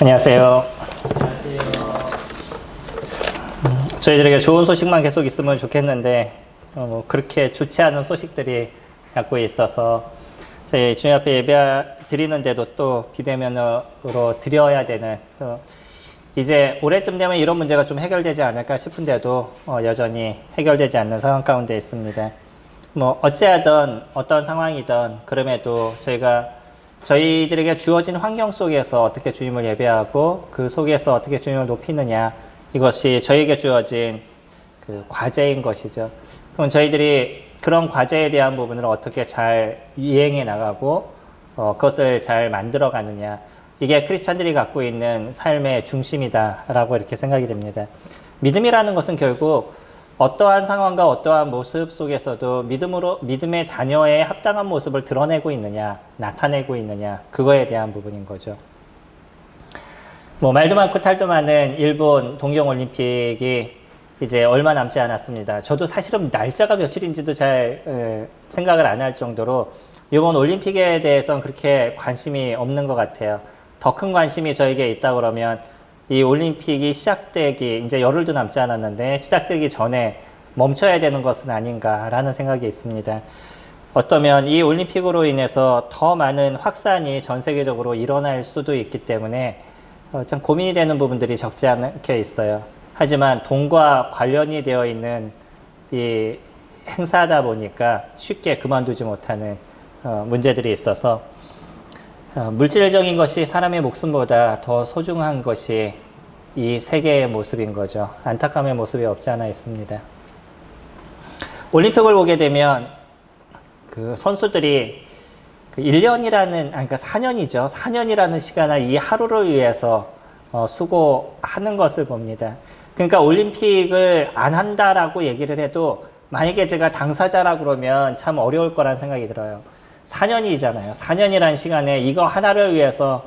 안녕하세요. 안녕하세요. 저희들에게 좋은 소식만 계속 있으면 좋겠는데 그렇게 좋지 않은 소식들이 자꾸 있어서 저희 주님 앞에 예배 드리는데도 또 비대면으로 드려야 되는, 또 이제 올해쯤 되면 이런 문제가 좀 해결되지 않을까 싶은데도 여전히 해결되지 않는 상황 가운데 있습니다. 어찌하든 어떤 상황이든 그럼에도 저희들에게 주어진 환경 속에서 어떻게 주님을 예배하고 그 속에서 어떻게 주님을 높이느냐, 이것이 저에게 주어진 그 과제인 것이죠. 그럼 저희들이 그런 과제에 대한 부분을 어떻게 잘 이행해 나가고 그것을 잘 만들어 가느냐, 이게 크리스찬들이 갖고 있는 삶의 중심이다라고 이렇게 생각이 됩니다. 믿음이라는 것은 결국 어떠한 상황과 어떠한 모습 속에서도 믿음의 자녀의 합당한 모습을 드러내고 있느냐, 나타내고 있느냐, 그거에 대한 부분인 거죠. 말도 많고 탈도 많은 일본 동경올림픽이 이제 얼마 남지 않았습니다. 저도 사실은 날짜가 며칠인지도 잘 생각을 안 할 정도로 이번 올림픽에 대해서는 그렇게 관심이 없는 것 같아요. 더 큰 관심이 저에게 있다 그러면 이 올림픽이 시작되기 이제 열흘도 남지 않았는데 시작되기 전에 멈춰야 되는 것은 아닌가라는 생각이 있습니다. 어쩌면 이 올림픽으로 인해서 더 많은 확산이 전 세계적으로 일어날 수도 있기 때문에 참 고민이 되는 부분들이 적지 않게 있어요. 하지만 돈과 관련이 되어 있는 이 행사다 보니까 쉽게 그만두지 못하는 문제들이 있어서 물질적인 것이 사람의 목숨보다 더 소중한 것이 이 세계의 모습인 거죠. 안타까움의 모습이 없지 않아 있습니다. 올림픽을 보게 되면 그 선수들이 그 1년이라는, 그러니까 4년이죠. 4년이라는 시간을 이 하루를 위해서 수고하는 것을 봅니다. 그러니까 올림픽을 안 한다라고 얘기를 해도 만약에 제가 당사자라 그러면 참 어려울 거란 생각이 들어요. 4년이잖아요. 4년이라는 시간에 이거 하나를 위해서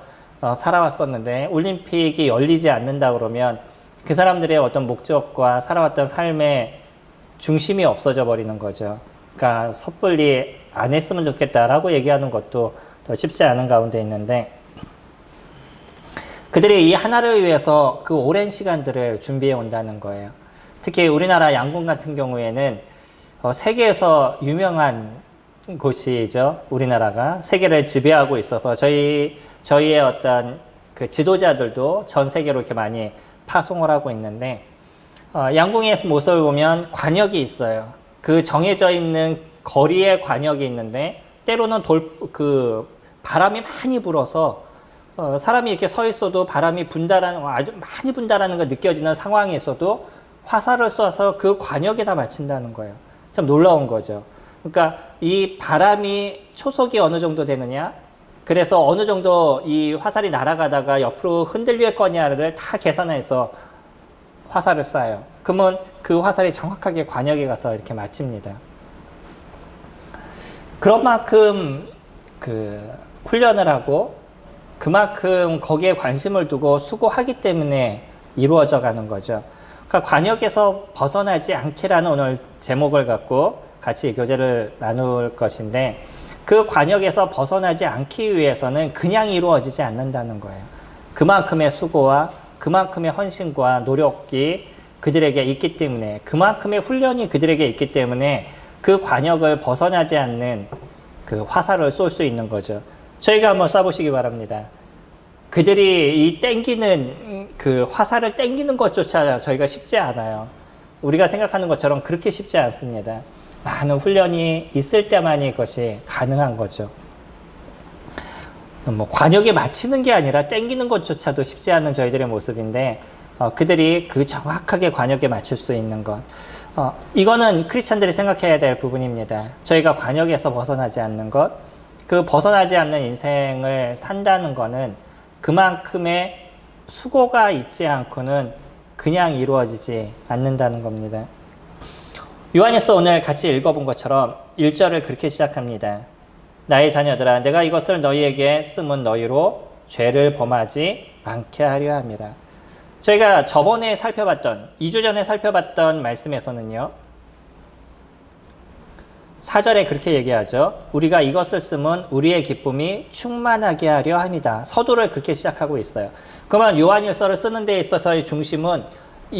살아왔었는데 올림픽이 열리지 않는다 그러면 그 사람들의 어떤 목적과 살아왔던 삶의 중심이 없어져 버리는 거죠. 그러니까 섣불리 안 했으면 좋겠다라고 얘기하는 것도 더 쉽지 않은 가운데 있는데, 그들이 이 하나를 위해서 그 오랜 시간들을 준비해 온다는 거예요. 특히 우리나라 양궁 같은 경우에는 세계에서 유명한 곳이죠. 우리나라가 세계를 지배하고 있어서 저희의 어떤 그 지도자들도 전 세계로 이렇게 많이 파송을 하고 있는데, 양궁의 모습을 보면 관역이 있어요. 그 정해져 있는 거리에 관역이 있는데 때로는 바람이 많이 불어서 사람이 이렇게 서 있어도 바람이 아주 많이 분다라는 거 느껴지는 상황에서도 화살을 쏴서 그 관역에다 맞춘다는 거예요. 참 놀라운 거죠. 그러니까 이 바람이 초속이 어느 정도 되느냐, 그래서 어느 정도 이 화살이 날아가다가 옆으로 흔들릴 거냐를 다 계산해서 화살을 쏴요. 그러면 그 화살이 정확하게 관역에 가서 이렇게 맞춥니다. 그런 만큼 그 훈련을 하고 그만큼 거기에 관심을 두고 수고하기 때문에 이루어져 가는 거죠. 그러니까 관역에서 벗어나지 않기라는 오늘 제목을 갖고 같이 교제를 나눌 것인데, 그 관역에서 벗어나지 않기 위해서는 그냥 이루어지지 않는다는 거예요. 그만큼의 수고와 그만큼의 헌신과 노력이 그들에게 있기 때문에, 그만큼의 훈련이 그들에게 있기 때문에 그 관역을 벗어나지 않는 그 화살을 쏠 수 있는 거죠. 저희가 한번 쏴보시기 바랍니다. 그들이 이 땡기는 그 화살을 땡기는 것조차 저희가 쉽지 않아요. 우리가 생각하는 것처럼 그렇게 쉽지 않습니다. 많은 훈련이 있을 때만이 그것이 가능한 거죠. 관역에 맞히는 게 아니라 땡기는 것조차도 쉽지 않은 저희들의 모습인데, 그들이 그 정확하게 관역에 맞출 수 있는 것, 이거는 크리스찬들이 생각해야 될 부분입니다. 저희가 관역에서 벗어나지 않는 것, 그 벗어나지 않는 인생을 산다는 거는 그만큼의 수고가 있지 않고는 그냥 이루어지지 않는다는 겁니다. 요한일서 오늘 같이 읽어본 것처럼 1절을 그렇게 시작합니다. 나의 자녀들아, 내가 이것을 너희에게 쓰면 너희로 죄를 범하지 않게 하려 합니다. 저희가 저번에 2주 전에 살펴봤던 말씀에서는요, 4절에 그렇게 얘기하죠. 우리가 이것을 쓰면 우리의 기쁨이 충만하게 하려 합니다. 서두를 그렇게 시작하고 있어요. 그러면 요한일서를 쓰는 데 있어서의 중심은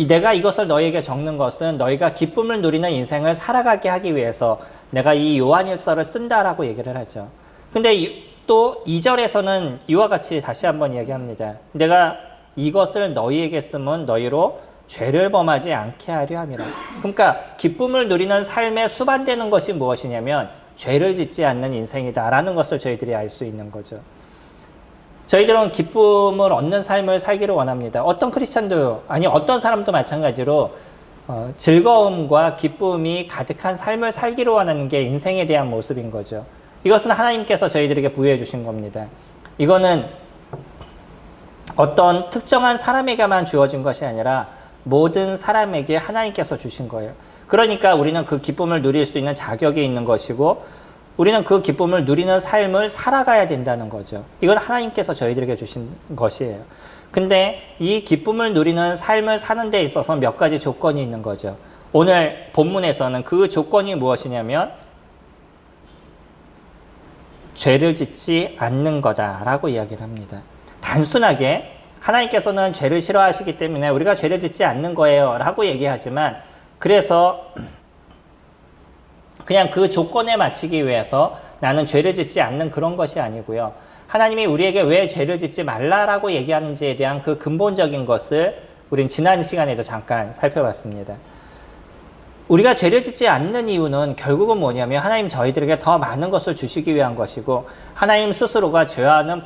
내가 이것을 너희에게 적는 것은 너희가 기쁨을 누리는 인생을 살아가게 하기 위해서 내가 이 요한일서를 쓴다라고 얘기를 하죠. 근데 또 2절에서는 이와 같이 다시 한번 이야기합니다. 내가 이것을 너희에게 쓰면 너희로 죄를 범하지 않게 하려 함이라. 그러니까 기쁨을 누리는 삶에 수반되는 것이 무엇이냐면 죄를 짓지 않는 인생이다라는 것을 저희들이 알 수 있는 거죠. 저희들은 기쁨을 얻는 삶을 살기를 원합니다. 어떤 크리스찬도 아니 어떤 사람도 마찬가지로 즐거움과 기쁨이 가득한 삶을 살기를 원하는 게 인생에 대한 모습인 거죠. 이것은 하나님께서 저희들에게 부여해 주신 겁니다. 이거는 어떤 특정한 사람에게만 주어진 것이 아니라 모든 사람에게 하나님께서 주신 거예요. 그러니까 우리는 그 기쁨을 누릴 수 있는 자격이 있는 것이고 우리는 그 기쁨을 누리는 삶을 살아가야 된다는 거죠. 이건 하나님께서 저희들에게 주신 것이에요. 근데 이 기쁨을 누리는 삶을 사는 데 있어서 몇 가지 조건이 있는 거죠. 오늘 본문에서는 그 조건이 무엇이냐면 죄를 짓지 않는 거다라고 이야기를 합니다. 단순하게 하나님께서는 죄를 싫어하시기 때문에 우리가 죄를 짓지 않는 거예요 라고 얘기하지만 그래서 그냥 그 조건에 맞추기 위해서 나는 죄를 짓지 않는 그런 것이 아니고요. 하나님이 우리에게 왜 죄를 짓지 말라라고 얘기하는지에 대한 그 근본적인 것을 우린 지난 시간에도 잠깐 살펴봤습니다. 우리가 죄를 짓지 않는 이유는 결국은 뭐냐면 하나님 저희들에게 더 많은 것을 주시기 위한 것이고 하나님 스스로가 죄와는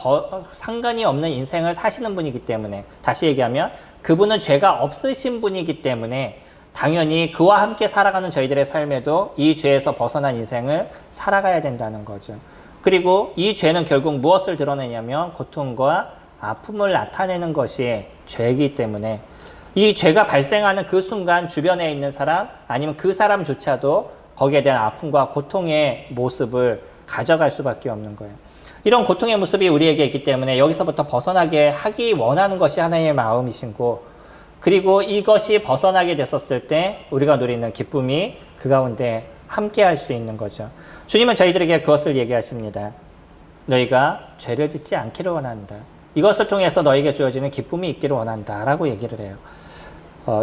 상관이 없는 인생을 사시는 분이기 때문에 다시 얘기하면 그분은 죄가 없으신 분이기 때문에 당연히 그와 함께 살아가는 저희들의 삶에도 이 죄에서 벗어난 인생을 살아가야 된다는 거죠. 그리고 이 죄는 결국 무엇을 드러내냐면 고통과 아픔을 나타내는 것이 죄이기 때문에 이 죄가 발생하는 그 순간 주변에 있는 사람 아니면 그 사람조차도 거기에 대한 아픔과 고통의 모습을 가져갈 수밖에 없는 거예요. 이런 고통의 모습이 우리에게 있기 때문에 여기서부터 벗어나게 하기 원하는 것이 하나님의 마음이시고 그리고 이것이 벗어나게 됐었을 때 우리가 누리는 기쁨이 그 가운데 함께 할 수 있는 거죠. 주님은 저희들에게 그것을 얘기하십니다. 너희가 죄를 짓지 않기를 원한다. 이것을 통해서 너에게 주어지는 기쁨이 있기를 원한다 라고 얘기를 해요.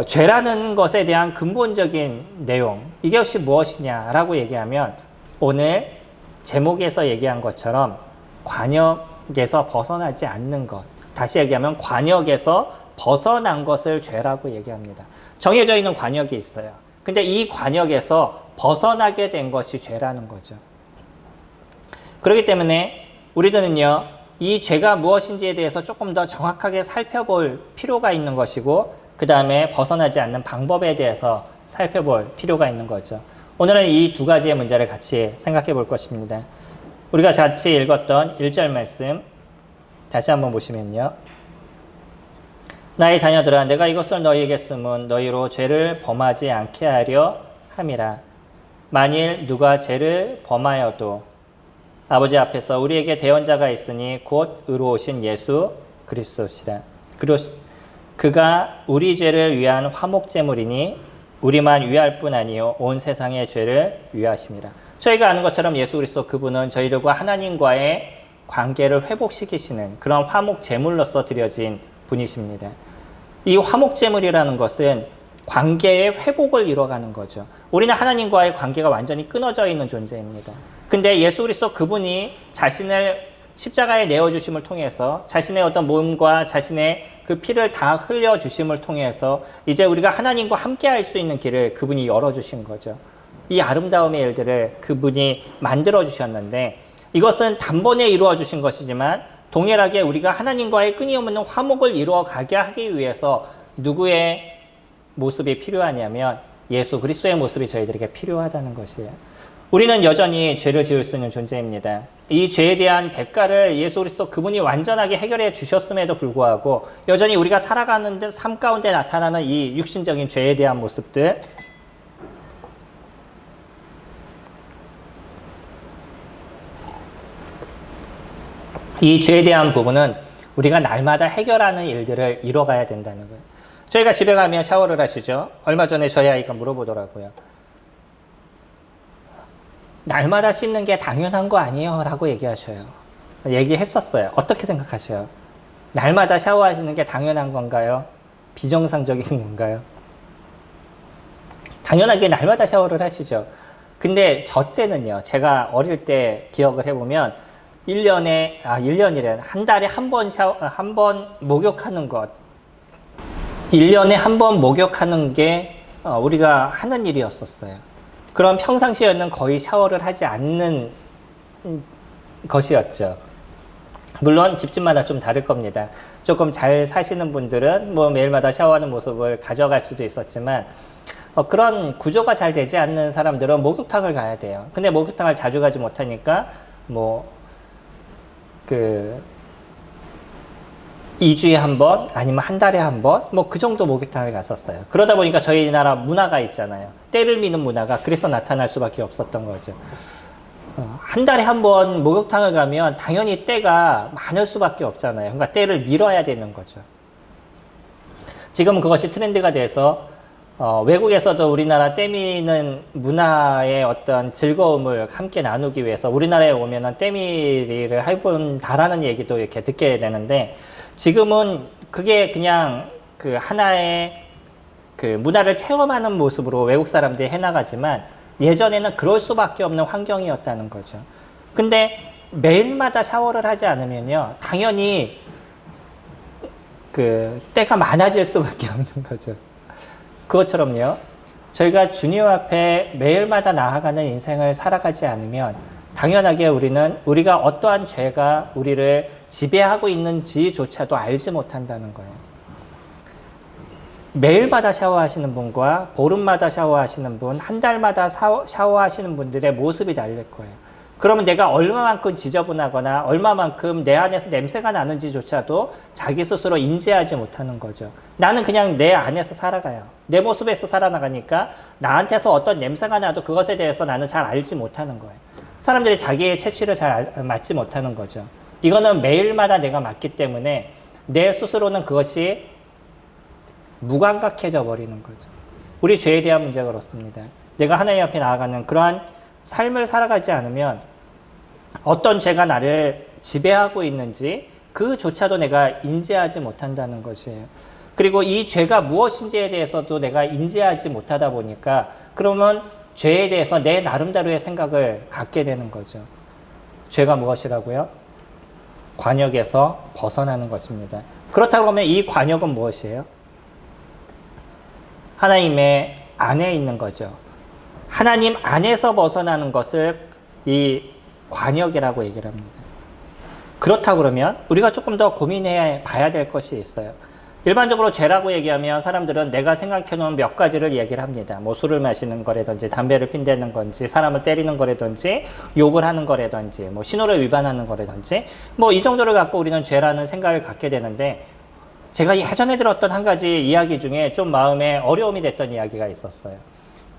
죄라는 것에 대한 근본적인 내용 이것이 무엇이냐라고 얘기하면 오늘 제목에서 얘기한 것처럼 관역에서 벗어나지 않는 것 다시 얘기하면 관역에서 벗어난 것을 죄라고 얘기합니다. 정해져 있는 관역이 있어요. 근데 이 관역에서 벗어나게 된 것이 죄라는 거죠. 그렇기 때문에 우리들은요, 이 죄가 무엇인지에 대해서 조금 더 정확하게 살펴볼 필요가 있는 것이고, 그 다음에 벗어나지 않는 방법에 대해서 살펴볼 필요가 있는 거죠. 오늘은 이 두 가지의 문제를 같이 생각해 볼 것입니다. 우리가 같이 읽었던 1절 말씀, 다시 한번 보시면요. 나의 자녀들아 내가 이것을 너희에게 쓰면 너희로 죄를 범하지 않게 하려 함이라. 만일 누가 죄를 범하여도 아버지 앞에서 우리에게 대언자가 있으니 곧 의로우신 예수 그리스도시라. 그가 우리 죄를 위한 화목제물이니 우리만 위할 뿐 아니요 온 세상의 죄를 위하심이라. 저희가 아는 것처럼 예수 그리스도 그분은 저희들과 하나님과의 관계를 회복시키시는 그런 화목제물로서 드려진 분이십니다. 이 화목제물이라는 것은 관계의 회복을 이뤄가는 거죠. 우리는 하나님과의 관계가 완전히 끊어져 있는 존재입니다. 근데 예수 그리스도 그분이 자신을 십자가에 내어주심을 통해서 자신의 어떤 몸과 자신의 그 피를 다 흘려주심을 통해서 이제 우리가 하나님과 함께 할 수 있는 길을 그분이 열어주신 거죠. 이 아름다움의 일들을 그분이 만들어주셨는데 이것은 단번에 이루어주신 것이지만 동일하게 우리가 하나님과의 끊임없는 화목을 이루어가게 하기 위해서 누구의 모습이 필요하냐면 예수 그리스도의 모습이 저희들에게 필요하다는 것이에요. 우리는 여전히 죄를 지을 수 있는 존재입니다. 이 죄에 대한 대가를 예수 그리스도 그분이 완전하게 해결해 주셨음에도 불구하고 여전히 우리가 살아가는 듯 삶 가운데 나타나는 이 육신적인 죄에 대한 모습들, 이 죄에 대한 부분은 우리가 날마다 해결하는 일들을 이뤄가야 된다는 거예요. 저희가 집에 가면 샤워를 하시죠. 얼마 전에 저희 아이가 물어보더라고요. 날마다 씻는 게 당연한 거 아니에요? 라고 얘기하셔요. 얘기했었어요. 어떻게 생각하셔요? 날마다 샤워하시는 게 당연한 건가요? 비정상적인 건가요? 당연하게 날마다 샤워를 하시죠. 근데 저 때는요, 제가 어릴 때 기억을 해보면, 1년이래. 한 달에 한 번 목욕하는 것. 1년에 한 번 목욕하는 게 우리가 하는 일이었었어요. 그럼 평상시에는 거의 샤워를 하지 않는 것이었죠. 물론 집집마다 좀 다를 겁니다. 조금 잘 사시는 분들은 뭐 매일마다 샤워하는 모습을 가져갈 수도 있었지만, 그런 구조가 잘 되지 않는 사람들은 목욕탕을 가야 돼요. 근데 목욕탕을 자주 가지 못하니까, 2주에 한 번, 아니면 한 달에 한 번, 그 정도 목욕탕을 갔었어요. 그러다 보니까 저희 나라 문화가 있잖아요. 때를 미는 문화가 그래서 나타날 수밖에 없었던 거죠. 한 달에 한 번 목욕탕을 가면 당연히 때가 많을 수밖에 없잖아요. 그러니까 때를 밀어야 되는 거죠. 지금은 그것이 트렌드가 돼서 외국에서도 우리나라 때미는 문화의 어떤 즐거움을 함께 나누기 위해서 우리나라에 오면은 때미리를 해본다라는 얘기도 이렇게 듣게 되는데, 지금은 그게 그냥 그 하나의 그 문화를 체험하는 모습으로 외국 사람들이 해나가지만, 예전에는 그럴 수밖에 없는 환경이었다는 거죠. 근데 매일마다 샤워를 하지 않으면요, 당연히 그 때가 많아질 수밖에 없는 거죠. 그것처럼요, 저희가 주님 앞에 매일마다 나아가는 인생을 살아가지 않으면 당연하게 우리가 어떠한 죄가 우리를 지배하고 있는지조차도 알지 못한다는 거예요. 매일마다 샤워하시는 분과 보름마다 샤워하시는 분, 한 달마다 샤워하시는 분들의 모습이 다를 거예요. 그러면 내가 얼마만큼 지저분하거나 얼마만큼 내 안에서 냄새가 나는지조차도 자기 스스로 인지하지 못하는 거죠. 나는 그냥 내 안에서 살아가요. 내 모습에서 살아나가니까 나한테서 어떤 냄새가 나도 그것에 대해서 나는 잘 알지 못하는 거예요. 사람들이 자기의 채취를 잘 맡지 못하는 거죠. 이거는 매일마다 내가 맡기 때문에 내 스스로는 그것이 무감각해져 버리는 거죠. 우리 죄에 대한 문제가 그렇습니다. 내가 하나님 앞에 나아가는 그러한 삶을 살아가지 않으면 어떤 죄가 나를 지배하고 있는지 그조차도 내가 인지하지 못한다는 것이에요. 그리고 이 죄가 무엇인지에 대해서도 내가 인지하지 못하다 보니까, 그러면 죄에 대해서 내 나름대로의 생각을 갖게 되는 거죠. 죄가 무엇이라고요? 관역에서 벗어나는 것입니다. 그렇다고 하면 이 관역은 무엇이에요? 하나님의 안에 있는 거죠. 하나님 안에서 벗어나는 것을 이 관역이라고 얘기를 합니다. 그렇다고 그러면 우리가 조금 더 고민해 봐야 될 것이 있어요. 일반적으로 죄라고 얘기하면 사람들은 내가 생각해 놓은 몇 가지를 얘기를 합니다. 뭐 술을 마시는 거라든지, 담배를 핀다는 건지, 사람을 때리는 거라든지, 욕을 하는 거라든지, 뭐 신호를 위반하는 거라든지, 뭐 이 정도를 갖고 우리는 죄라는 생각을 갖게 되는데, 제가 예전에 들었던 한 가지 이야기 중에 좀 마음에 어려움이 됐던 이야기가 있었어요.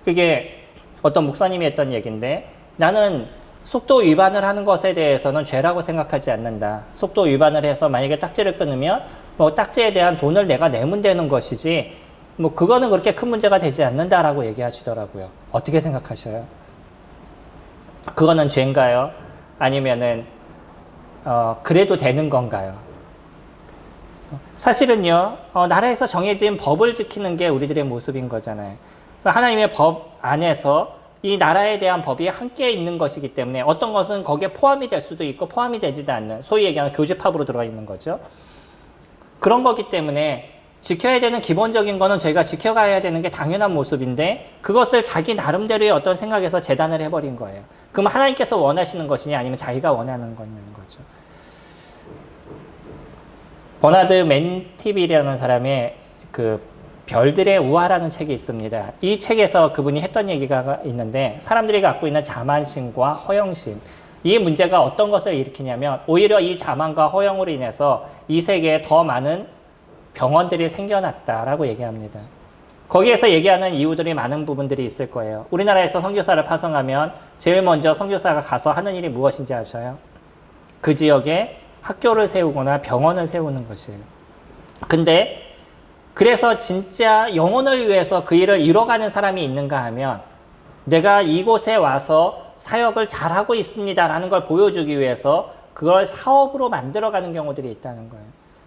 그게 어떤 목사님이 했던 얘기인데, 나는 속도 위반을 하는 것에 대해서는 죄라고 생각하지 않는다. 속도 위반을 해서 만약에 딱지를 끊으면 뭐 딱지에 대한 돈을 내가 내면 되는 것이지, 뭐 그거는 그렇게 큰 문제가 되지 않는다라고 얘기하시더라고요. 어떻게 생각하셔요? 그거는 죄인가요? 아니면은 그래도 되는 건가요? 사실은요, 나라에서 정해진 법을 지키는 게 우리들의 모습인 거잖아요. 하나님의 법 안에서 이 나라에 대한 법이 함께 있는 것이기 때문에 어떤 것은 거기에 포함이 될 수도 있고 포함이 되지도 않는, 소위 얘기하는 교집합으로 들어가 있는 거죠. 그런 거기 때문에 지켜야 되는 기본적인 거는 저희가 지켜가야 되는 게 당연한 모습인데, 그것을 자기 나름대로의 어떤 생각에서 재단을 해버린 거예요. 그럼 하나님께서 원하시는 것이냐, 아니면 자기가 원하는 거냐는 거죠. 버나드 맨팁이라는 사람의 그 별들의 우화라는 책이 있습니다. 이 책에서 그분이 했던 얘기가 있는데, 사람들이 갖고 있는 자만심과 허영심, 이 문제가 어떤 것을 일으키냐면 오히려 이 자만과 허영으로 인해서 이 세계에 더 많은 병원들이 생겨났다라고 얘기합니다. 거기에서 얘기하는 이유들이 많은 부분들이 있을 거예요. 우리나라에서 선교사를 파송하면 제일 먼저 선교사가 가서 하는 일이 무엇인지 아셔요? 그 지역에 학교를 세우거나 병원을 세우는 것이에요. 근데 그래서 진짜 영혼을 위해서 그 일을 이뤄가는 사람이 있는가 하면, 내가 이곳에 와서 사역을 잘하고 있습니다라는 걸 보여주기 위해서 그걸 사업으로 만들어가는 경우들이 있다는 거예요.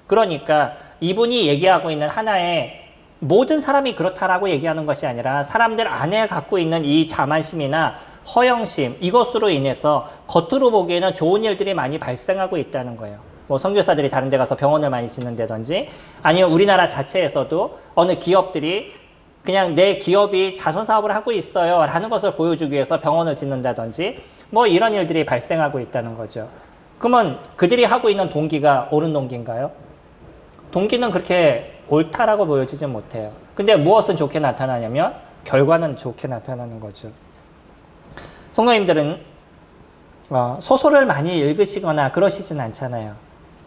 그러니까 이분이 얘기하고 있는 하나의 모든 사람이 그렇다라고 얘기하는 것이 아니라 사람들 안에 갖고 있는 이 자만심이나 허영심, 이것으로 인해서 겉으로 보기에는 좋은 일들이 많이 발생하고 있다는 거예요. 뭐 선교사들이 다른 데 가서 병원을 많이 짓는다든지, 아니면 우리나라 자체에서도 어느 기업들이 그냥 내 기업이 자선사업을 하고 있어요 라는 것을 보여주기 위해서 병원을 짓는다든지, 뭐 이런 일들이 발생하고 있다는 거죠. 그러면 그들이 하고 있는 동기가 옳은 동기인가요? 동기는 그렇게 옳다라고 보여지지 못해요. 근데 무엇은 좋게 나타나냐면 결과는 좋게 나타나는 거죠. 성도님들은 소설을 많이 읽으시거나 그러시진 않잖아요.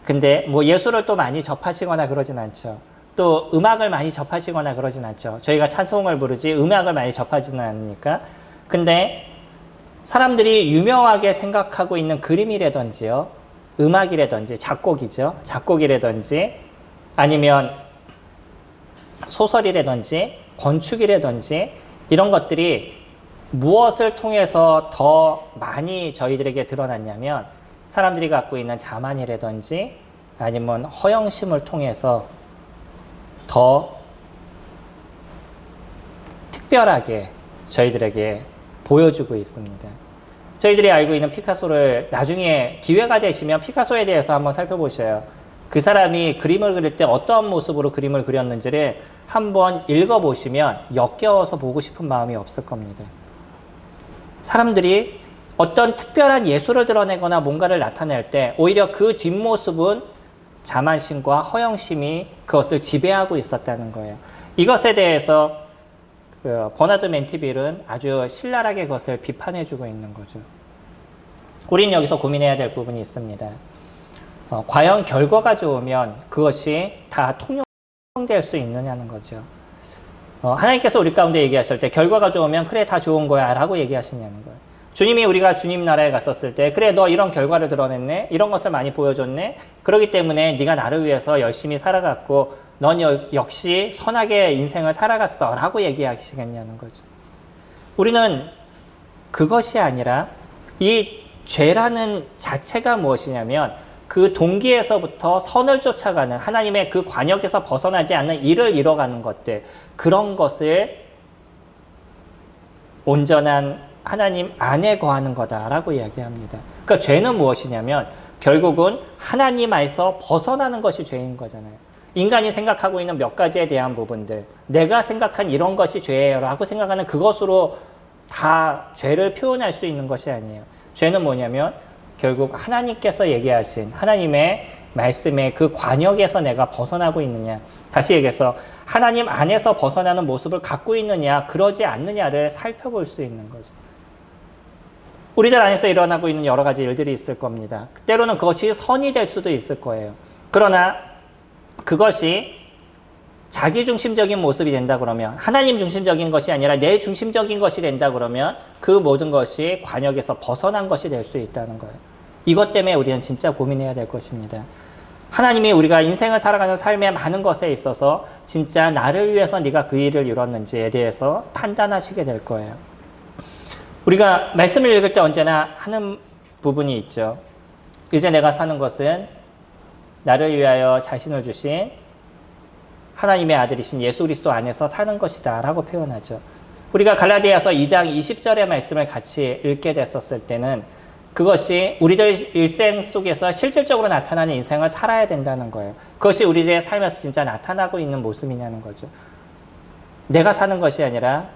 근데 뭐 예술을 또 많이 접하시거나 그러진 않죠. 또 음악을 많이 접하시거나 그러진 않죠. 저희가 찬송을 부르지 음악을 많이 접하지는 않으니까. 근데 사람들이 유명하게 생각하고 있는 그림이라든지요, 음악이라든지 작곡이죠. 작곡이라든지 아니면 소설이라든지 건축이라든지 이런 것들이 무엇을 통해서 더 많이 저희들에게 드러났냐면 사람들이 갖고 있는 자만이라든지 아니면 허영심을 통해서 더 특별하게 저희들에게 보여주고 있습니다. 저희들이 알고 있는 피카소를 나중에 기회가 되시면 피카소에 대해서 한번 살펴보셔요. 그 사람이 그림을 그릴 때 어떠한 모습으로 그림을 그렸는지를 한번 읽어보시면 역겨워서 보고 싶은 마음이 없을 겁니다. 사람들이 어떤 특별한 예술을 드러내거나 뭔가를 나타낼 때 오히려 그 뒷모습은 자만심과 허영심이 그것을 지배하고 있었다는 거예요. 이것에 대해서 버나드 맨티빌은 아주 신랄하게 그것을 비판해주고 있는 거죠. 우리는 여기서 고민해야 될 부분이 있습니다. 과연 결과가 좋으면 그것이 다 통용될 수 있느냐는 거죠. 하나님께서 우리 가운데 얘기하실 때 결과가 좋으면 그래 다 좋은 거야 라고 얘기하시냐는 거예요. 주님이 우리가 주님 나라에 갔었을 때 그래 너 이런 결과를 드러냈네, 이런 것을 많이 보여줬네, 그렇기 때문에 네가 나를 위해서 열심히 살아갔고 넌 역시 선하게 인생을 살아갔어 라고 얘기하시겠냐는 거죠. 우리는 그것이 아니라 이 죄라는 자체가 무엇이냐면 그 동기에서부터 선을 쫓아가는 하나님의 그 관역에서 벗어나지 않는 일을 이뤄가는 것들, 그런 것을 온전한 하나님 안에 거하는 거다라고 이야기합니다. 그러니까 죄는 무엇이냐면 결국은 하나님 안에서 벗어나는 것이 죄인 거잖아요. 인간이 생각하고 있는 몇 가지에 대한 부분들, 내가 생각한 이런 것이 죄예요 라고 생각하는 그것으로 다 죄를 표현할 수 있는 것이 아니에요. 죄는 뭐냐면 결국 하나님께서 얘기하신 하나님의 말씀의 그 관역에서 내가 벗어나고 있느냐, 다시 얘기해서 하나님 안에서 벗어나는 모습을 갖고 있느냐 그러지 않느냐를 살펴볼 수 있는 거죠. 우리들 안에서 일어나고 있는 여러 가지 일들이 있을 겁니다. 때로는 그것이 선이 될 수도 있을 거예요. 그러나 그것이 자기중심적인 모습이 된다 그러면, 하나님 중심적인 것이 아니라 내 중심적인 것이 된다 그러면 그 모든 것이 관역에서 벗어난 것이 될 수 있다는 거예요. 이것 때문에 우리는 진짜 고민해야 될 것입니다. 하나님이 우리가 인생을 살아가는 삶의 많은 것에 있어서 진짜 나를 위해서 네가 그 일을 이뤘는지에 대해서 판단하시게 될 거예요. 우리가 말씀을 읽을 때 언제나 하는 부분이 있죠. 이제 내가 사는 것은 나를 위하여 자신을 주신 하나님의 아들이신 예수 그리스도 안에서 사는 것이다 라고 표현하죠. 우리가 갈라디아서 2장 20절의 말씀을 같이 읽게 됐었을 때는 그것이 우리들 일생 속에서 실질적으로 나타나는 인생을 살아야 된다는 거예요. 그것이 우리들의 삶에서 진짜 나타나고 있는 모습이냐는 거죠. 내가 사는 것이 아니라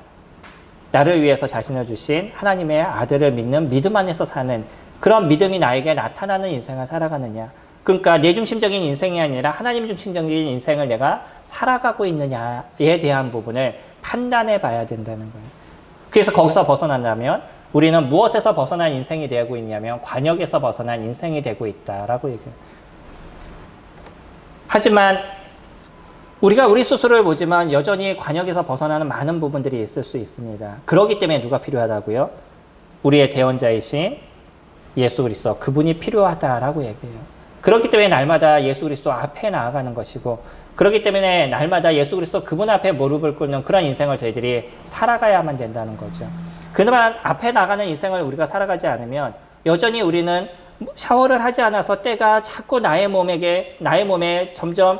나를 위해서 자신을 주신 하나님의 아들을 믿는 믿음 안에서 사는 그런 믿음이 나에게 나타나는 인생을 살아가느냐. 그러니까 내 중심적인 인생이 아니라 하나님 중심적인 인생을 내가 살아가고 있느냐에 대한 부분을 판단해 봐야 된다는 거예요. 그래서 거기서 벗어난다면 우리는 무엇에서 벗어난 인생이 되고 있냐면 관역에서 벗어난 인생이 되고 있다라고 얘기해요. 하지만 우리가 우리 스스로를 보지만 여전히 관역에서 벗어나는 많은 부분들이 있을 수 있습니다. 그렇기 때문에 누가 필요하다고요? 우리의 대원자이신 예수 그리스도, 그분이 필요하다라고 얘기해요. 그렇기 때문에 날마다 예수 그리스도 앞에 나아가는 것이고, 그렇기 때문에 날마다 예수 그리스도 그분 앞에 무릎을 꿇는 그런 인생을 저희들이 살아가야만 된다는 거죠. 그동안 앞에 나가는 인생을 우리가 살아가지 않으면 여전히 우리는 샤워를 하지 않아서 때가 자꾸 나의 몸에 점점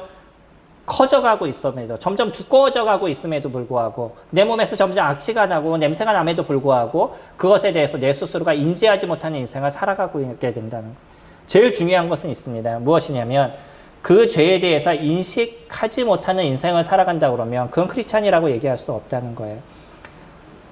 커져가고 있음에도, 점점 두꺼워져 가고 있음에도 불구하고, 내 몸에서 점점 악취가 나고 냄새가 남에도 불구하고 그것에 대해서 내 스스로가 인지하지 못하는 인생을 살아가고 있게 된다는 거예요. 제일 중요한 것은 있습니다. 무엇이냐면 그 죄에 대해서 인식하지 못하는 인생을 살아간다 그러면 그건 크리스찬이라고 얘기할 수 없다는 거예요.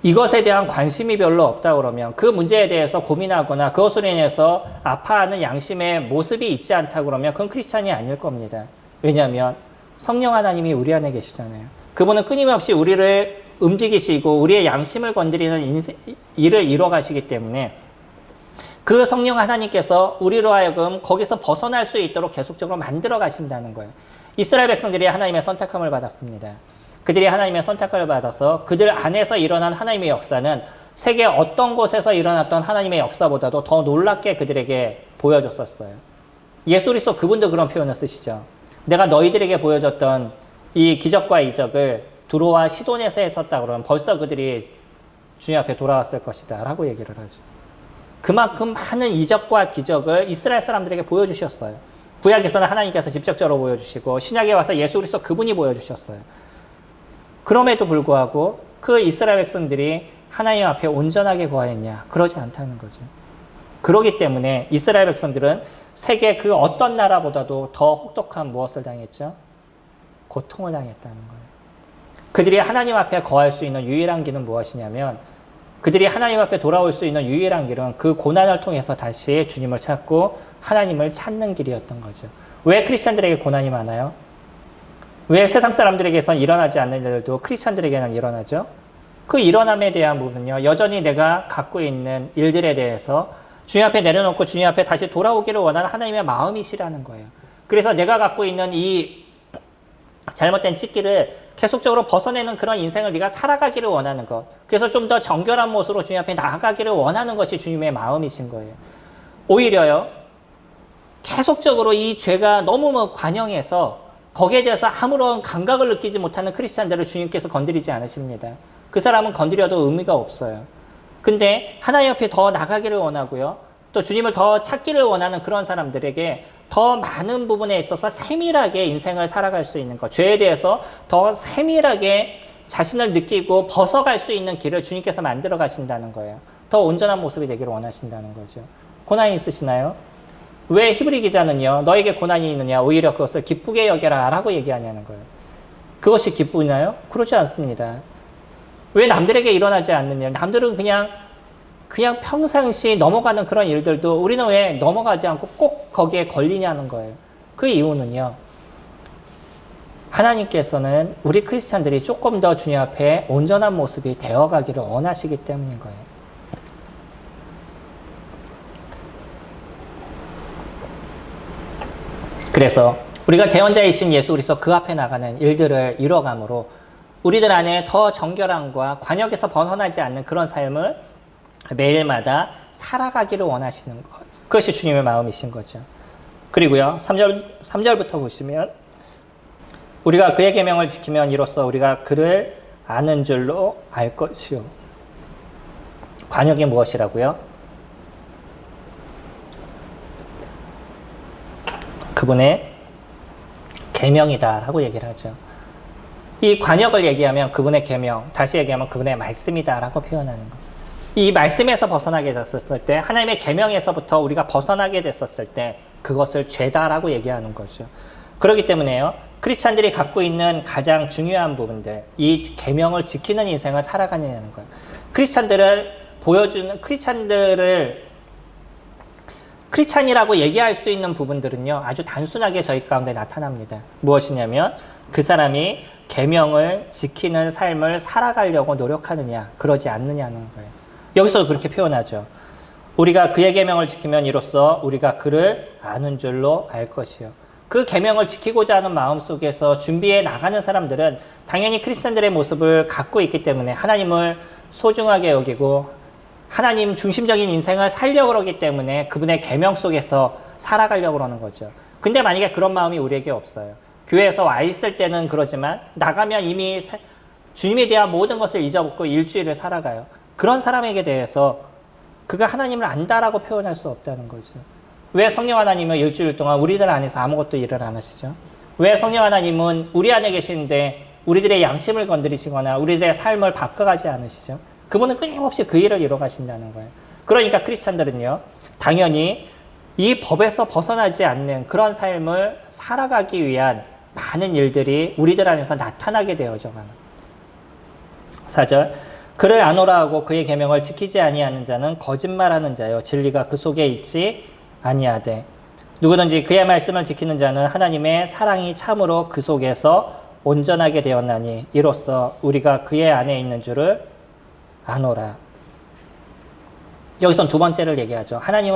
이것에 대한 관심이 별로 없다 그러면, 그 문제에 대해서 고민하거나 그것으로 인해서 아파하는 양심의 모습이 있지 않다 그러면 그건 크리스찬이 아닐 겁니다. 왜냐하면 성령 하나님이 우리 안에 계시잖아요. 그분은 끊임없이 우리를 움직이시고 우리의 양심을 건드리는 일을 이뤄가시기 때문에 그 성령 하나님께서 우리로 하여금 거기서 벗어날 수 있도록 계속적으로 만들어 가신다는 거예요. 이스라엘 백성들이 하나님의 선택함을 받았습니다. 그들이 하나님의 선택을 받아서 그들 안에서 일어난 하나님의 역사는 세계 어떤 곳에서 일어났던 하나님의 역사보다도 더 놀랍게 그들에게 보여줬었어요. 예수 그리스도 그분도 그런 표현을 쓰시죠. 내가 너희들에게 보여줬던 이 기적과 이적을 두로와 시돈에서 했었다 그러면 벌써 그들이 주님 앞에 돌아왔을 것이다 라고 얘기를 하죠. 그만큼 많은 이적과 기적을 이스라엘 사람들에게 보여주셨어요. 구약에서는 하나님께서 직접적으로 보여주시고 신약에 와서 예수 그리스도 그분이 보여주셨어요. 그럼에도 불구하고 그 이스라엘 백성들이 하나님 앞에 온전하게 거하였냐? 그러지 않다는 거죠. 그렇기 때문에 이스라엘 백성들은 세계 그 어떤 나라보다도 더 혹독한 무엇을 당했죠? 고통을 당했다는 거예요. 그들이 하나님 앞에 거할 수 있는 유일한 길은 무엇이냐면, 그들이 하나님 앞에 돌아올 수 있는 유일한 길은 그 고난을 통해서 다시 주님을 찾고 하나님을 찾는 길이었던 거죠. 왜 크리스찬들에게 고난이 많아요? 왜 세상 사람들에게선 일어나지 않는 일들도 크리스찬들에게는 일어나죠? 그 일어남에 대한 부분은요, 여전히 내가 갖고 있는 일들에 대해서 주님 앞에 내려놓고 주님 앞에 다시 돌아오기를 원하는 하나님의 마음이시라는 거예요. 그래서 내가 갖고 있는 이 잘못된 찢기를 계속적으로 벗어내는 그런 인생을 네가 살아가기를 원하는 것. 그래서 좀 더 정결한 모습으로 주님 앞에 나아가기를 원하는 것이 주님의 마음이신 거예요. 오히려요, 계속적으로 이 죄가 너무 관영해서 거기에 대해서 아무런 감각을 느끼지 못하는 크리스찬들을 주님께서 건드리지 않으십니다. 그 사람은 건드려도 의미가 없어요. 근데 하나님 앞에 더 나가기를 원하고요, 또 주님을 더 찾기를 원하는 그런 사람들에게 더 많은 부분에 있어서 세밀하게 인생을 살아갈 수 있는 것, 죄에 대해서 더 세밀하게 자신을 느끼고 벗어갈 수 있는 길을 주님께서 만들어 가신다는 거예요. 더 온전한 모습이 되기를 원하신다는 거죠. 고난이 있으시나요? 왜 히브리 기자는요, 너에게 고난이 있느냐, 오히려 그것을 기쁘게 여겨라 라고 얘기하냐는 거예요. 그것이 기쁘나요? 그렇지 않습니다. 왜 남들에게 일어나지 않는 일, 남들은 그냥 평상시 넘어가는 그런 일들도 우리는 왜 넘어가지 않고 꼭 거기에 걸리냐는 거예요. 그 이유는요, 하나님께서는 우리 크리스찬들이 조금 더 주님 앞에 온전한 모습이 되어가기를 원하시기 때문인 거예요. 그래서 우리가 대원자이신 예수 그리스도 그 앞에 나가는 일들을 이뤄감으로 우리들 안에 더 정결함과 관역에서 벗어나지 않는 그런 삶을 매일마다 살아가기를 원하시는 것. 그것이 주님의 마음이신 거죠. 그리고요, 3절부터 보시면, 우리가 그의 계명을 지키면 이로써 우리가 그를 아는 줄로 알 것이요. 관역이 무엇이라고요? 그분의 계명이다라고 얘기를 하죠. 이 관역을 얘기하면 그분의 계명, 다시 얘기하면 그분의 말씀이다라고 표현하는 것. 이 말씀에서 벗어나게 됐었을 때, 하나님의 계명에서부터 우리가 벗어나게 됐었을 때 그것을 죄다라고 얘기하는 거죠. 그렇기 때문에요, 크리스찬들이 갖고 있는 가장 중요한 부분들, 이 계명을 지키는 인생을 살아가느냐는 거예요. 크리스찬이라고 얘기할 수 있는 부분들은요, 아주 단순하게 저희 가운데 나타납니다. 무엇이냐면 그 사람이 계명을 지키는 삶을 살아가려고 노력하느냐, 그러지 않느냐는 거예요. 여기서 그렇게 표현하죠. 우리가 그의 계명을 지키면 이로써 우리가 그를 아는 줄로 알 것이요. 그 계명을 지키고자 하는 마음 속에서 준비해 나가는 사람들은 당연히 크리스찬들의 모습을 갖고 있기 때문에 하나님을 소중하게 여기고 하나님 중심적인 인생을 살려고 그러기 때문에 그분의 계명 속에서 살아가려고 그러는 거죠. 근데 만약에 그런 마음이 우리에게 없어요. 교회에서 와 있을 때는 그러지만 나가면 이미 주님에 대한 모든 것을 잊어먹고 일주일을 살아가요. 그런 사람에게 대해서 그가 하나님을 안다라고 표현할 수 없다는 거죠. 왜 성령 하나님은 일주일 동안 우리들 안에서 아무것도 일을 안 하시죠? 왜 성령 하나님은 우리 안에 계시는데 우리들의 양심을 건드리시거나 우리들의 삶을 바꿔가지 않으시죠? 그분은 끊임없이 그 일을 이뤄가신다는 거예요. 그러니까 크리스찬들은요, 당연히 이 법에서 벗어나지 않는 그런 삶을 살아가기 위한 많은 일들이 우리들 안에서 나타나게 되어져 가는. 4절, 그를 아노라 하고 그의 계명을 지키지 아니하는 자는 거짓말하는 자요 진리가 그 속에 있지 아니하되 누구든지 그의 말씀을 지키는 자는 하나님의 사랑이 참으로 그 속에서 온전하게 되었나니 이로써 우리가 그의 안에 있는 줄을 아노라. 여기선 두 번째를 얘기하죠. 하나님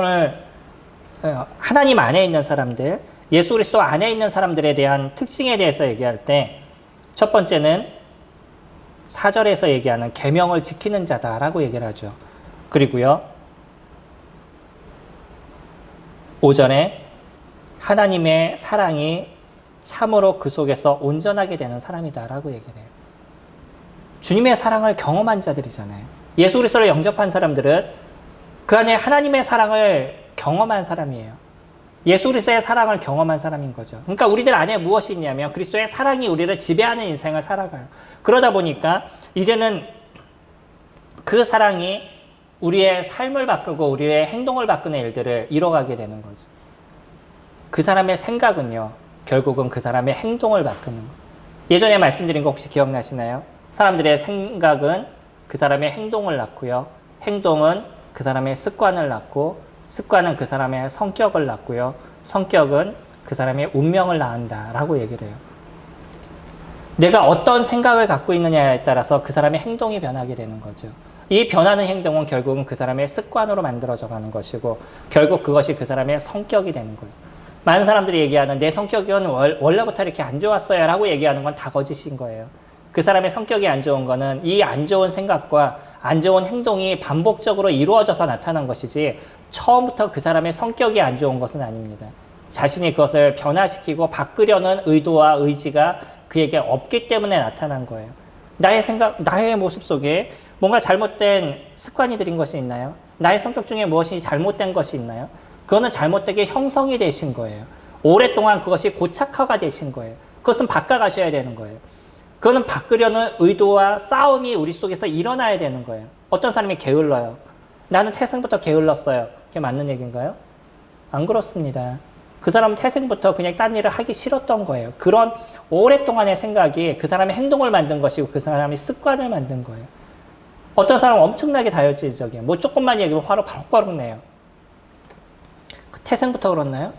안에 있는 사람들, 예수 그리스도 안에 있는 사람들에 대한 특징에 대해서 얘기할 때 첫 번째는 4절에서 얘기하는 계명을 지키는 자다라고 얘기를 하죠. 그리고요, 5절에 하나님의 사랑이 참으로 그 속에서 온전하게 되는 사람이다라고 얘기를 해요. 주님의 사랑을 경험한 자들이잖아요. 예수 그리스도를 영접한 사람들은 그 안에 하나님의 사랑을 경험한 사람이에요. 예수 그리스도의 사랑을 경험한 사람인 거죠. 그러니까 우리들 안에 무엇이 있냐면 그리스도의 사랑이 우리를 지배하는 인생을 살아가요. 그러다 보니까 이제는 그 사랑이 우리의 삶을 바꾸고 우리의 행동을 바꾸는 일들을 이뤄가게 되는 거죠. 그 사람의 생각은요, 결국은 그 사람의 행동을 바꾸는 거예요. 예전에 말씀드린 거 혹시 기억나시나요? 사람들의 생각은 그 사람의 행동을 낳고요. 행동은 그 사람의 습관을 낳고 습관은 그 사람의 성격을 낳고요. 성격은 그 사람의 운명을 낳는다라고 얘기를 해요. 내가 어떤 생각을 갖고 있느냐에 따라서 그 사람의 행동이 변하게 되는 거죠. 이 변하는 행동은 결국은 그 사람의 습관으로 만들어져 가는 것이고 결국 그것이 그 사람의 성격이 되는 거예요. 많은 사람들이 얘기하는 내 성격은 원래부터 이렇게 안 좋았어요 라고 얘기하는 건 다 거짓인 거예요. 그 사람의 성격이 안 좋은 거는 이 안 좋은 생각과 안 좋은 행동이 반복적으로 이루어져서 나타난 것이지 처음부터 그 사람의 성격이 안 좋은 것은 아닙니다. 자신이 그것을 변화시키고 바꾸려는 의도와 의지가 그에게 없기 때문에 나타난 거예요. 나의 생각, 나의 모습 속에 뭔가 잘못된 습관이 들인 것이 있나요? 나의 성격 중에 무엇이 잘못된 것이 있나요? 그거는 잘못되게 형성이 되신 거예요. 오랫동안 그것이 고착화가 되신 거예요. 그것은 바꿔가셔야 되는 거예요. 그거는 바꾸려는 의도와 싸움이 우리 속에서 일어나야 되는 거예요. 어떤 사람이 게을러요. 나는 태생부터 게을렀어요. 그게 맞는 얘기인가요? 안 그렇습니다. 그 사람은 태생부터 그냥 딴 일을 하기 싫었던 거예요. 그런 오랫동안의 생각이 그 사람의 행동을 만든 것이고 그 사람의 습관을 만든 거예요. 어떤 사람은 엄청나게 다혈질적이에요. 뭐 조금만 얘기하면 화를 바로바로 내요. 태생부터 그렇나요?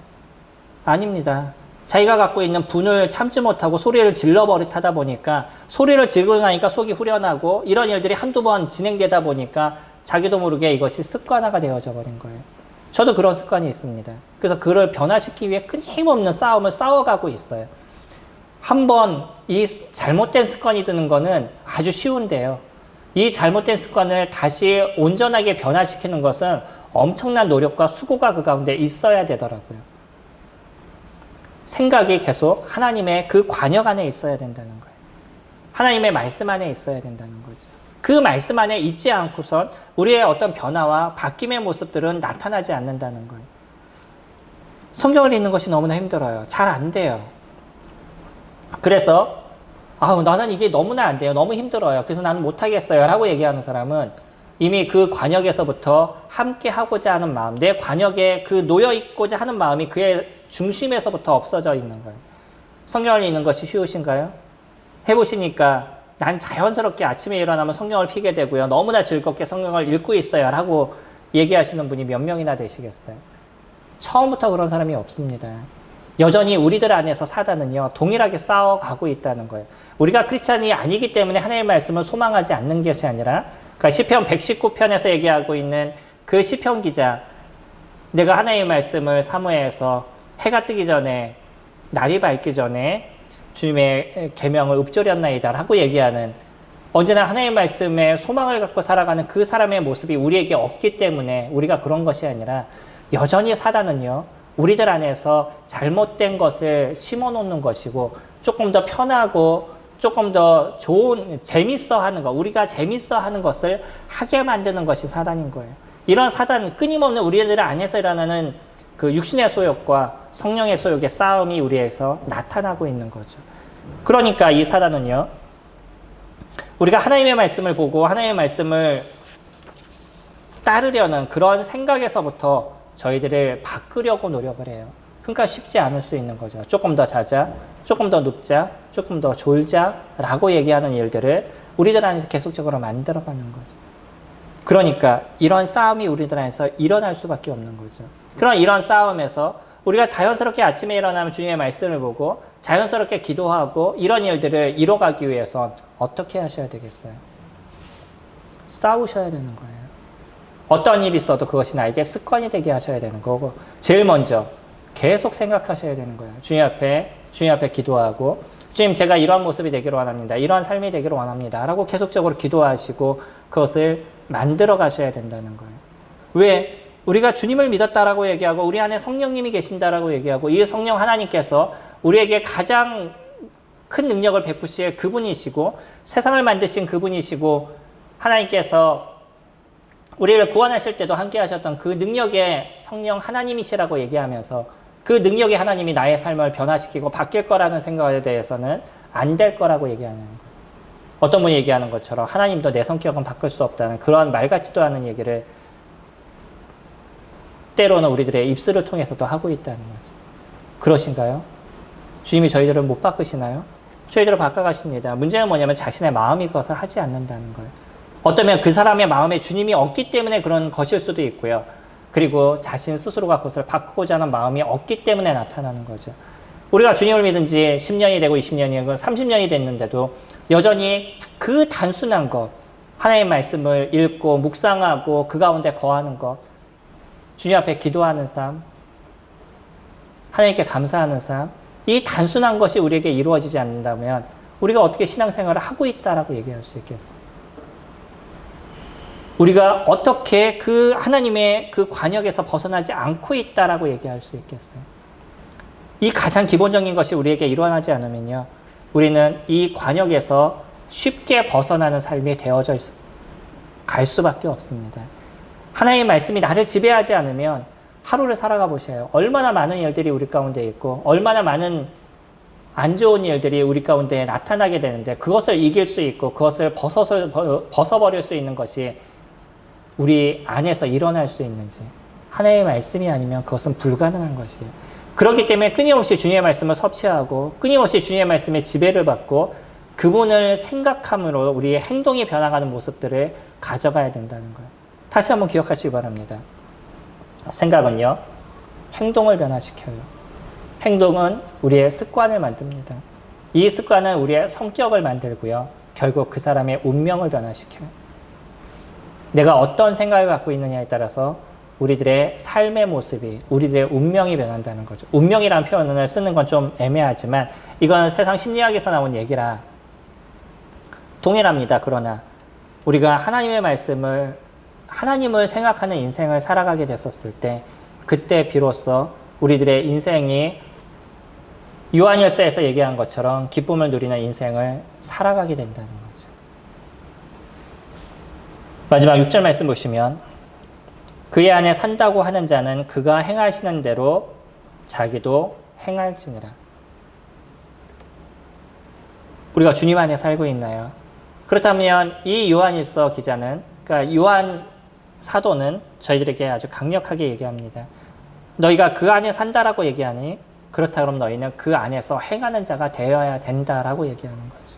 아닙니다. 자기가 갖고 있는 분을 참지 못하고 소리를 질러버릇하다 보니까 소리를 지르고 나니까 속이 후련하고 이런 일들이 한두 번 진행되다 보니까 자기도 모르게 이것이 습관화가 되어져 버린 거예요. 저도 그런 습관이 있습니다. 그래서 그를 변화시키기 위해 끊임없는 싸움을 싸워가고 있어요. 한번 이 잘못된 습관이 드는 거는 아주 쉬운데요. 이 잘못된 습관을 다시 온전하게 변화시키는 것은 엄청난 노력과 수고가 그 가운데 있어야 되더라고요. 생각이 계속 하나님의 그 관역 안에 있어야 된다는 거예요. 하나님의 말씀 안에 있어야 된다는 거죠. 그 말씀 안에 있지 않고선 우리의 어떤 변화와 바뀜의 모습들은 나타나지 않는다는 거예요. 성경을 읽는 것이 너무나 힘들어요. 잘 안 돼요. 그래서 나는 이게 너무나 안 돼요. 너무 힘들어요. 그래서 나는 못하겠어요. 라고 얘기하는 사람은 이미 그 관역에서부터 함께 하고자 하는 마음, 내 관역에 그 놓여 있고자 하는 마음이 그의 중심에서부터 없어져 있는 거예요. 성경을 읽는 것이 쉬우신가요? 해보시니까 난 자연스럽게 아침에 일어나면 성경을 피게 되고요. 너무나 즐겁게 성경을 읽고 있어요. 라고 얘기하시는 분이 몇 명이나 되시겠어요? 처음부터 그런 사람이 없습니다. 여전히 우리들 안에서 사단은요, 동일하게 싸워가고 있다는 거예요. 우리가 크리스찬이 아니기 때문에 하나님의 말씀을 소망하지 않는 것이 아니라, 그러니까 시편 119편에서 얘기하고 있는 그 시편 기자, 내가 하나님의 말씀을 사모해서 해가 뜨기 전에, 날이 밝기 전에 주님의 계명을 읊조렸나이다 라고 얘기하는, 언제나 하나님의 말씀에 소망을 갖고 살아가는 그 사람의 모습이 우리에게 없기 때문에 우리가 그런 것이 아니라, 여전히 사단은요, 우리들 안에서 잘못된 것을 심어놓는 것이고 조금 더 편하고 조금 더 좋은, 재밌어 하는 것, 우리가 재밌어 하는 것을 하게 만드는 것이 사단인 거예요. 이런 사단, 끊임없는 우리들 안에서 일어나는 그 육신의 소욕과 성령의 소욕의 싸움이 우리에서 나타나고 있는 거죠. 그러니까 이 사단은요, 우리가 하나님의 말씀을 보고 하나님의 말씀을 따르려는 그런 생각에서부터 저희들을 바꾸려고 노력을 해요. 그러니까 쉽지 않을 수 있는 거죠. 조금 더 자자, 조금 더 눕자, 조금 더 졸자 라고 얘기하는 일들을 우리들 안에서 계속적으로 만들어가는 거죠. 그러니까 이런 싸움이 우리들 안에서 일어날 수밖에 없는 거죠. 그런 이런 싸움에서 우리가 자연스럽게 아침에 일어나면 주님의 말씀을 보고 자연스럽게 기도하고 이런 일들을 이뤄가기 위해선 어떻게 하셔야 되겠어요? 싸우셔야 되는 거예요. 어떤 일이 있어도 그것이 나에게 습관이 되게 하셔야 되는 거고, 제일 먼저 계속 생각하셔야 되는 거예요. 주님 앞에 기도하고, 주님, 제가 이러한 모습이 되기를 원합니다. 이러한 삶이 되기를 원합니다. 라고 계속적으로 기도하시고 그것을 만들어 가셔야 된다는 거예요. 왜? 우리가 주님을 믿었다라고 얘기하고 우리 안에 성령님이 계신다라고 얘기하고 이 성령 하나님께서 우리에게 가장 큰 능력을 베푸실 그분이시고 세상을 만드신 그분이시고 하나님께서 우리를 구원하실 때도 함께 하셨던 그 능력의 성령 하나님이시라고 얘기하면서 그 능력의 하나님이 나의 삶을 변화시키고 바뀔 거라는 생각에 대해서는 안 될 거라고 얘기하는 거예요. 어떤 분이 얘기하는 것처럼 하나님도 내 성격은 바꿀 수 없다는 그런 말 같지도 않은 얘기를 때로는 우리들의 입술을 통해서도 하고 있다는 거죠. 그러신가요? 주님이 저희들을 못 바꾸시나요? 저희들을 바꿔가십니다. 문제는 뭐냐면 자신의 마음이 그것을 하지 않는다는 거예요. 어쩌면 그 사람의 마음에 주님이 없기 때문에 그런 것일 수도 있고요. 그리고 자신 스스로가 그것을 바꾸고자 하는 마음이 없기 때문에 나타나는 거죠. 우리가 주님을 믿은 지 10년이 되고 20년이 되고 30년이 됐는데도 여전히 그 단순한 것, 하나님의 말씀을 읽고 묵상하고 그 가운데 거하는 것, 주님 앞에 기도하는 삶, 하나님께 감사하는 삶, 이 단순한 것이 우리에게 이루어지지 않는다면 우리가 어떻게 신앙생활을 하고 있다라고 얘기할 수 있겠어요? 우리가 어떻게 그 하나님의 그 관역에서 벗어나지 않고 있다라고 얘기할 수 있겠어요? 이 가장 기본적인 것이 우리에게 일어나지 않으면요, 우리는 이 관역에서 쉽게 벗어나는 삶이 되어져 갈 수밖에 없습니다. 하나님의 말씀이 나를 지배하지 않으면 하루를 살아가 보세요. 얼마나 많은 일들이 우리 가운데 있고 얼마나 많은 안 좋은 일들이 우리 가운데 나타나게 되는데 그것을 이길 수 있고 그것을 벗어버릴 수 있는 것이 우리 안에서 일어날 수 있는지, 하나님의 말씀이 아니면 그것은 불가능한 것이에요. 그렇기 때문에 끊임없이 주님의 말씀을 섭취하고 끊임없이 주님의 말씀에 지배를 받고 그분을 생각함으로 우리의 행동이 변화가는 모습들을 가져가야 된다는 거예요. 다시 한번 기억하시기 바랍니다. 생각은요, 행동을 변화시켜요. 행동은 우리의 습관을 만듭니다. 이 습관은 우리의 성격을 만들고요, 결국 그 사람의 운명을 변화시켜요. 내가 어떤 생각을 갖고 있느냐에 따라서 우리들의 삶의 모습이, 우리들의 운명이 변한다는 거죠. 운명이라는 표현을 쓰는 건 좀 애매하지만 이건 세상 심리학에서 나온 얘기라 동일합니다. 그러나 우리가 하나님의 말씀을, 하나님을 생각하는 인생을 살아가게 됐었을 때 그때 비로소 우리들의 인생이 요한일서에서 얘기한 것처럼 기쁨을 누리는 인생을 살아가게 된다는 거죠. 마지막 6절 말씀 보시면 그의 안에 산다고 하는 자는 그가 행하시는 대로 자기도 행할지니라. 우리가 주님 안에 살고 있나요? 그렇다면 이 요한일서 기자는, 그러니까 요한 사도는 저희들에게 아주 강력하게 얘기합니다. 너희가 그 안에 산다라고 얘기하니 그렇다 그러면 너희는 그 안에서 행하는 자가 되어야 된다라고 얘기하는 거죠.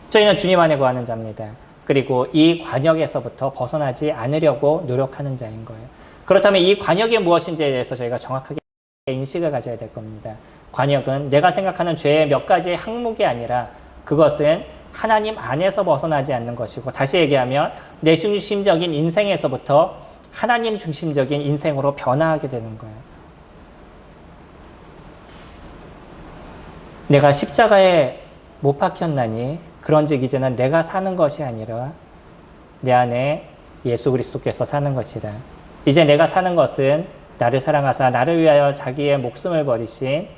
저희는 주님 안에 거하는 자입니다. 그리고 이 관역에서부터 벗어나지 않으려고 노력하는 자인 거예요. 그렇다면 이 관역이 무엇인지에 대해서 저희가 정확하게 인식을 가져야 될 겁니다. 관역은 내가 생각하는 죄의 몇 가지의 항목이 아니라 그것은 하나님 안에서 벗어나지 않는 것이고, 다시 얘기하면 내 중심적인 인생에서부터 하나님 중심적인 인생으로 변화하게 되는 거예요. 내가 십자가에 못 박혔나니 그런즉 이제는 내가 사는 것이 아니라 내 안에 예수 그리스도께서 사는 것이다. 이제 내가 사는 것은 나를 사랑하사 나를 위하여 자기의 목숨을 버리신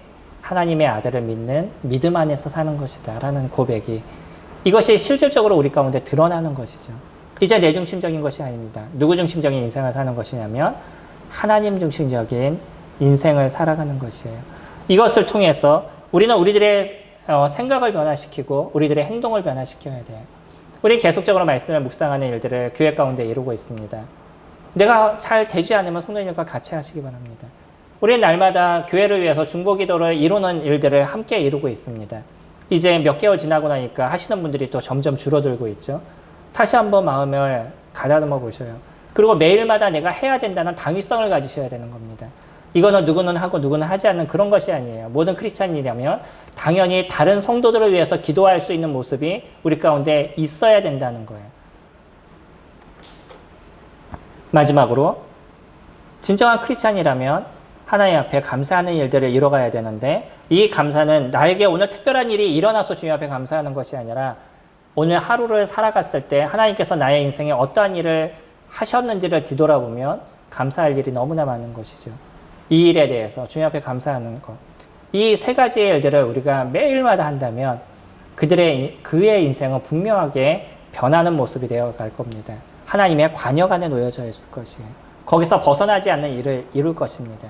하나님의 아들을 믿는 믿음 안에서 사는 것이다 라는 고백이, 이것이 실질적으로 우리 가운데 드러나는 것이죠. 이제 내 중심적인 것이 아닙니다. 누구 중심적인 인생을 사는 것이냐면 하나님 중심적인 인생을 살아가는 것이에요. 이것을 통해서 우리는 우리들의 생각을 변화시키고 우리들의 행동을 변화시켜야 돼요. 우리는 계속적으로 말씀을 묵상하는 일들을 교회 가운데 이루고 있습니다. 내가 잘 되지 않으면 성도님과 같이 하시기 바랍니다. 우리는 날마다 교회를 위해서 중보기도를 이루는 일들을 함께 이루고 있습니다. 이제 몇 개월 지나고 나니까 하시는 분들이 또 점점 줄어들고 있죠. 다시 한번 마음을 가다듬어 보셔요. 그리고 매일마다 내가 해야 된다는 당위성을 가지셔야 되는 겁니다. 이거는 누구는 하고 누구는 하지 않는 그런 것이 아니에요. 모든 크리스찬이라면 당연히 다른 성도들을 위해서 기도할 수 있는 모습이 우리 가운데 있어야 된다는 거예요. 마지막으로, 진정한 크리스찬이라면 하나님 앞에 감사하는 일들을 이뤄가야 되는데, 이 감사는 나에게 오늘 특별한 일이 일어나서 주님 앞에 감사하는 것이 아니라 오늘 하루를 살아갔을 때 하나님께서 나의 인생에 어떠한 일을 하셨는지를 뒤돌아보면 감사할 일이 너무나 많은 것이죠. 이 일에 대해서 주님 앞에 감사하는 것. 이 세 가지의 일들을 우리가 매일마다 한다면 그의 인생은 분명하게 변하는 모습이 되어갈 겁니다. 하나님의 관역 안에 놓여져 있을 것이에요. 거기서 벗어나지 않는 일을 이룰 것입니다.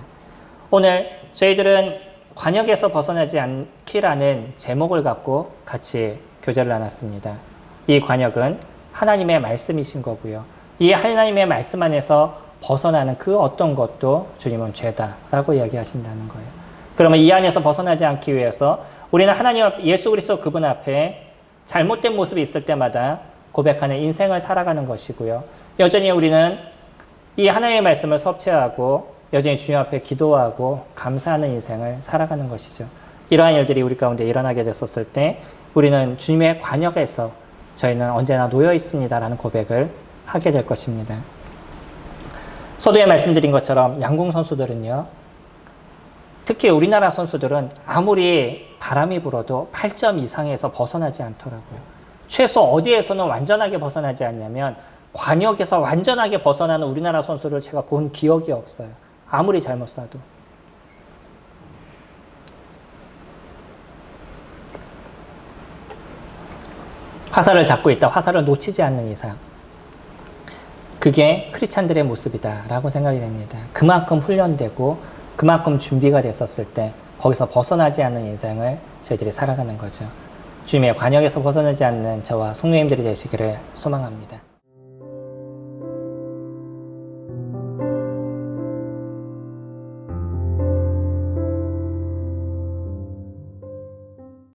오늘 저희들은 관역에서 벗어나지 않기라는 제목을 갖고 같이 교제를 나눴습니다. 이 관역은 하나님의 말씀이신 거고요. 이 하나님의 말씀 안에서 벗어나는 그 어떤 것도 주님은 죄다라고 이야기하신다는 거예요. 그러면 이 안에서 벗어나지 않기 위해서 우리는 하나님 앞, 예수 그리스도 그분 앞에 잘못된 모습이 있을 때마다 고백하는 인생을 살아가는 것이고요. 여전히 우리는 이 하나님의 말씀을 섭취하고 여전히 주님 앞에 기도하고 감사하는 인생을 살아가는 것이죠. 이러한 일들이 우리 가운데 일어나게 됐었을 때 우리는 주님의 관역에서 저희는 언제나 놓여 있습니다라는 고백을 하게 될 것입니다. 서두에 말씀드린 것처럼 양궁 선수들은요, 특히 우리나라 선수들은 아무리 바람이 불어도 8점 이상에서 벗어나지 않더라고요. 최소 어디에서는 완전하게 벗어나지 않냐면 관역에서 완전하게 벗어나는 우리나라 선수를 제가 본 기억이 없어요. 아무리 잘못 쏴도. 화살을 잡고 있다. 화살을 놓치지 않는 이상. 그게 크리스찬들의 모습이다라고 생각이 됩니다. 그만큼 훈련되고 그만큼 준비가 됐었을 때 거기서 벗어나지 않는 인생을 저희들이 살아가는 거죠. 주님의 관역에서 벗어나지 않는 저와 성도님들이 되시기를 소망합니다.